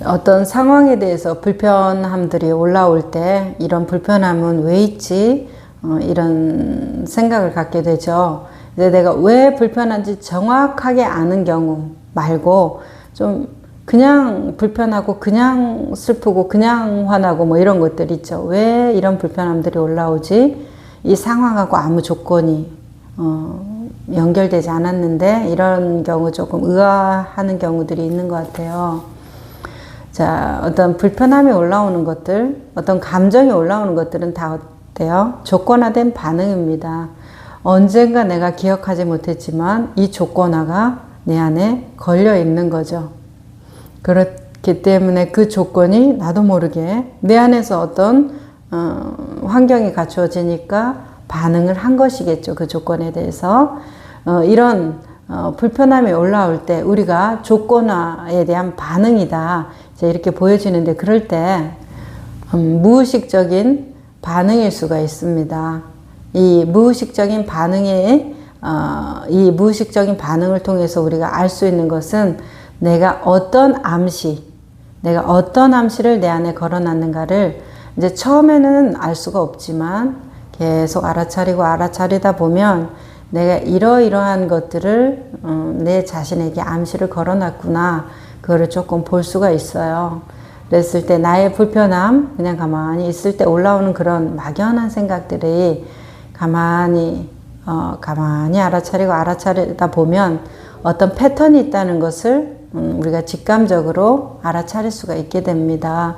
어떤 상황에 대해서 불편함들이 올라올 때 이런 불편함은 왜 있지? 이런 생각을 갖게 되죠. 이제 내가 왜 불편한지 정확하게 아는 경우 말고 좀 그냥 불편하고 그냥 슬프고 그냥 화나고 뭐 이런 것들 있죠. 왜 이런 불편함들이 올라오지? 이 상황하고 아무 조건이 연결되지 않았는데 이런 경우 조금 의아하는 경우들이 있는 것 같아요. 자, 어떤 불편함이 올라오는 것들, 어떤 감정이 올라오는 것들은 다 어때요? 조건화된 반응입니다. 언젠가 내가 기억하지 못했지만 이 조건화가 내 안에 걸려 있는 거죠. 그렇기 때문에 그 조건이 나도 모르게 내 안에서 어떤 환경이 갖추어지니까 반응을 한 것이겠죠. 그 조건에 대해서. 이런 불편함이 올라올 때 우리가 조건화에 대한 반응이다. 이제 이렇게 보여지는데 그럴 때 무의식적인 반응일 수가 있습니다. 이 무의식적인 반응을 통해서 우리가 알 수 있는 것은 내가 어떤 암시를 내 안에 걸어놨는가를 이제 처음에는 알 수가 없지만 계속 알아차리다 보면 내가 이러이러한 것들을 내 자신에게 암시를 걸어놨구나. 그거를 조금 볼 수가 있어요. 그랬을 때 나의 불편함, 그냥 가만히 있을 때 올라오는 그런 막연한 생각들이 가만히 알아차리다 보면 어떤 패턴이 있다는 것을 우리가 직감적으로 알아차릴 수가 있게 됩니다.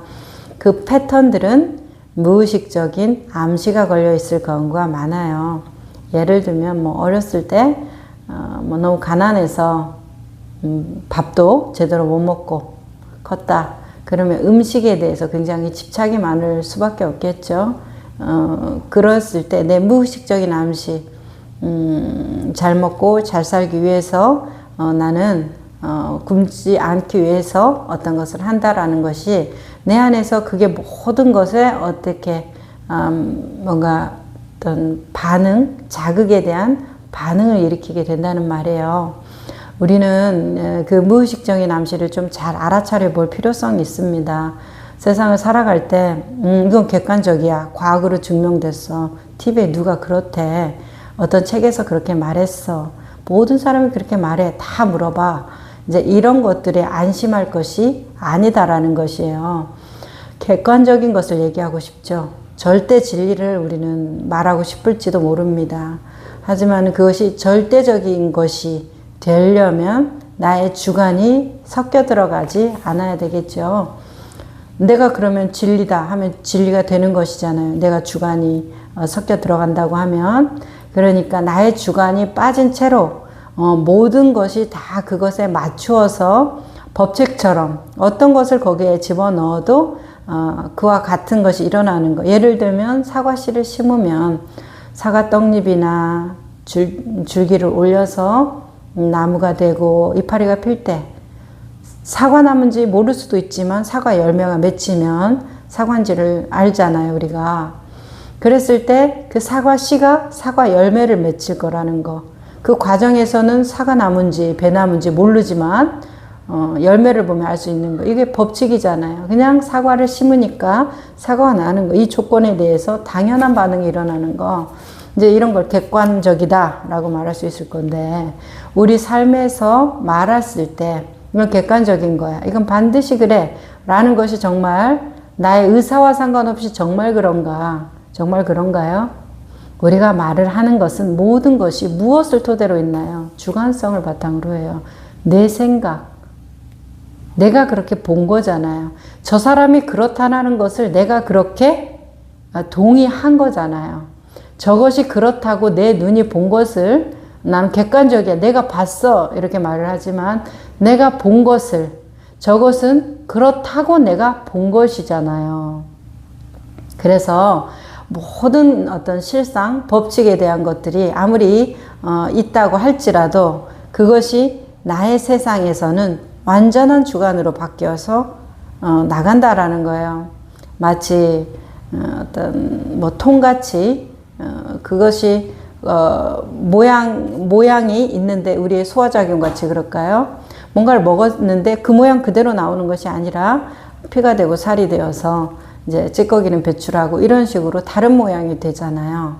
그 패턴들은 무의식적인 암시가 걸려 있을 경우가 많아요. 예를 들면 뭐 어렸을 때 뭐 너무 가난해서 밥도 제대로 못 먹고 컸다. 그러면 음식에 대해서 굉장히 집착이 많을 수밖에 없겠죠. 그랬을 때 내 무의식적인 암시, 잘 먹고 잘 살기 위해서 나는 굶지 않기 위해서 어떤 것을 한다라는 것이 내 안에서 그게 모든 것에 어떻게 뭔가 어떤 반응, 자극에 대한 반응을 일으키게 된다는 말이에요. 우리는 그 무의식적인 암시를 좀 잘 알아차려 볼 필요성이 있습니다. 세상을 살아갈 때 이건 객관적이야. 과학으로 증명됐어. TV에 누가 그렇대. 어떤 책에서 그렇게 말했어. 모든 사람이 그렇게 말해. 다 물어봐. 이제 이런 것들에 안심할 것이 아니다라는 것이에요. 객관적인 것을 얘기하고 싶죠. 절대 진리를 우리는 말하고 싶을지도 모릅니다. 하지만 그것이 절대적인 것이 되려면 나의 주관이 섞여 들어가지 않아야 되겠죠. 내가 그러면 진리다 하면 진리가 되는 것이잖아요. 내가 주관이 섞여 들어간다고 하면. 그러니까 나의 주관이 빠진 채로 모든 것이 다 그것에 맞추어서 법칙처럼 어떤 것을 거기에 집어넣어도 그와 같은 것이 일어나는 거. 예를 들면 사과씨를 심으면 사과 떡잎이나 줄기를 올려서 나무가 되고 이파리가 필 때 사과나무인지 모를 수도 있지만 사과 열매가 맺히면 사과인지를 알잖아요, 우리가. 그랬을 때 그 사과씨가 사과 열매를 맺힐 거라는 거. 그 과정에서는 사과나무인지 배나무인지 모르지만 열매를 보면 알 수 있는 거. 이게 법칙이잖아요. 그냥 사과를 심으니까 사과가 나는 거. 이 조건에 대해서 당연한 반응이 일어나는 거. 이제 이런 걸 객관적이다 라고 말할 수 있을 건데 우리 삶에서 말했을 때 이건 객관적인 거야. 이건 반드시 그래 라는 것이 정말 나의 의사와 상관없이 정말 그런가? 정말 그런가요? 우리가 말을 하는 것은 모든 것이 무엇을 토대로 있나요? 주관성을 바탕으로 해요. 내 생각. 내가 그렇게 본 거잖아요. 저 사람이 그렇다는 것을 내가 그렇게 동의한 거잖아요. 저것이 그렇다고 내 눈이 본 것을 난 객관적이야. 내가 봤어. 이렇게 말을 하지만 내가 본 것을 저것은 그렇다고 내가 본 것이잖아요. 그래서 모든 어떤 실상, 법칙에 대한 것들이 아무리 있다고 할지라도 그것이 나의 세상에서는 완전한 주관으로 바뀌어서 나간다라는 거예요. 마치 어떤 뭐 통같이 그것이 모양이 있는데 우리의 소화작용 같이 그럴까요? 뭔가를 먹었는데 그 모양 그대로 나오는 것이 아니라 피가 되고 살이 되어서 이제 찌꺼기는 배출하고 이런 식으로 다른 모양이 되잖아요.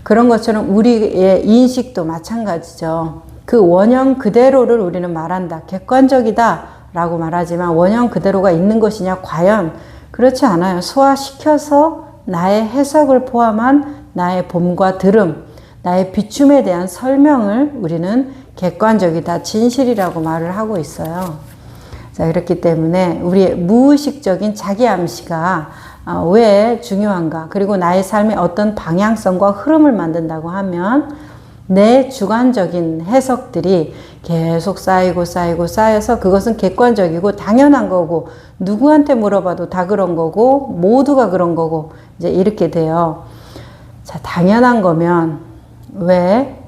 그런 것처럼 우리의 인식도 마찬가지죠. 그 원형 그대로를 우리는 말한다. 객관적이다 라고 말하지만 원형 그대로가 있는 것이냐? 과연 그렇지 않아요. 소화시켜서 나의 해석을 포함한 나의 봄과 들음, 나의 비춤에 대한 설명을 우리는 객관적이다, 진실이라고 말을 하고 있어요. 자, 그렇기 때문에 우리의 무의식적인 자기 암시가 왜 중요한가? 그리고 나의 삶의 어떤 방향성과 흐름을 만든다고 하면 내 주관적인 해석들이 계속 쌓여서 그것은 객관적이고 당연한 거고 누구한테 물어봐도 다 그런 거고 모두가 그런 거고 이제 이렇게 돼요. 자, 당연한 거면 왜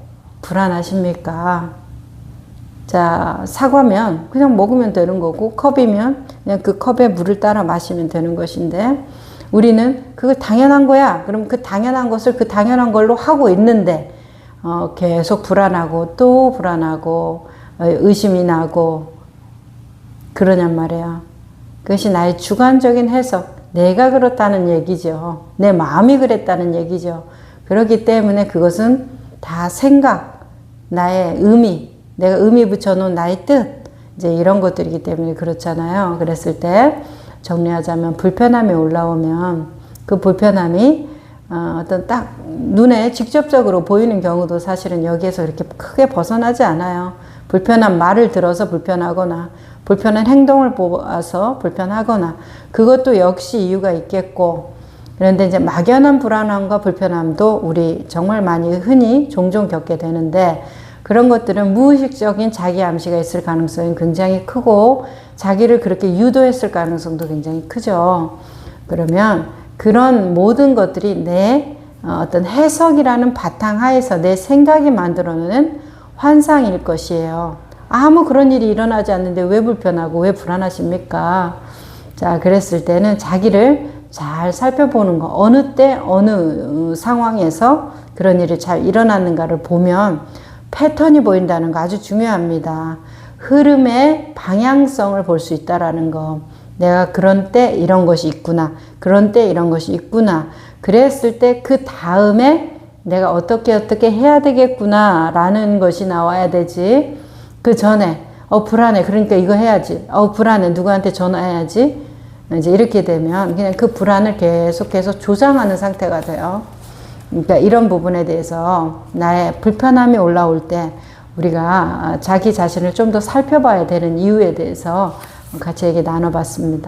불안하십니까? 자, 사과면 그냥 먹으면 되는 거고 컵이면 그냥 그 컵에 물을 따라 마시면 되는 것인데 우리는 그거 당연한 거야. 그럼 그 당연한 것을 그 당연한 걸로 하고 있는데 계속 불안하고 또 불안하고 의심이 나고 그러냔 말이에요. 그것이 나의 주관적인 해석, 내가 그렇다는 얘기죠. 내 마음이 그랬다는 얘기죠. 그렇기 때문에 그것은 다 생각, 나의 의미, 내가 의미 붙여놓은 나의 뜻, 이제 이런 것들이기 때문에 그렇잖아요. 그랬을 때 정리하자면 불편함이 올라오면 그 불편함이 어떤 딱 눈에 직접적으로 보이는 경우도 사실은 여기에서 이렇게 크게 벗어나지 않아요. 불편한 말을 들어서 불편하거나 불편한 행동을 보아서 불편하거나 그것도 역시 이유가 있겠고 그런데 이제 막연한 불안함과 불편함도 우리 정말 많이 흔히 종종 겪게 되는데 그런 것들은 무의식적인 자기 암시가 있을 가능성이 굉장히 크고 자기를 그렇게 유도했을 가능성도 굉장히 크죠. 그러면 그런 모든 것들이 내 어떤 해석이라는 바탕하에서 내 생각이 만들어내는 환상일 것이에요. 아무 그런 일이 일어나지 않는데 왜 불편하고 왜 불안하십니까? 자, 그랬을 때는 자기를 잘 살펴보는 거. 어느 때 어느 상황에서 그런 일이 잘 일어났는가를 보면 패턴이 보인다는 거 아주 중요합니다. 흐름의 방향성을 볼 수 있다라는 거. 내가 그런 때 이런 것이 있구나. 그런 때 이런 것이 있구나. 그랬을 때 그 다음에 내가 어떻게 해야 되겠구나 라는 것이 나와야 되지. 그 전에 불안해. 그러니까 이거 해야지. 불안해. 누구한테 전화해야지. 이제 이렇게 되면 그냥 그 불안을 계속해서 조장하는 상태가 돼요. 그러니까 이런 부분에 대해서 나의 불편함이 올라올 때 우리가 자기 자신을 좀 더 살펴봐야 되는 이유에 대해서 같이 얘기 나눠봤습니다.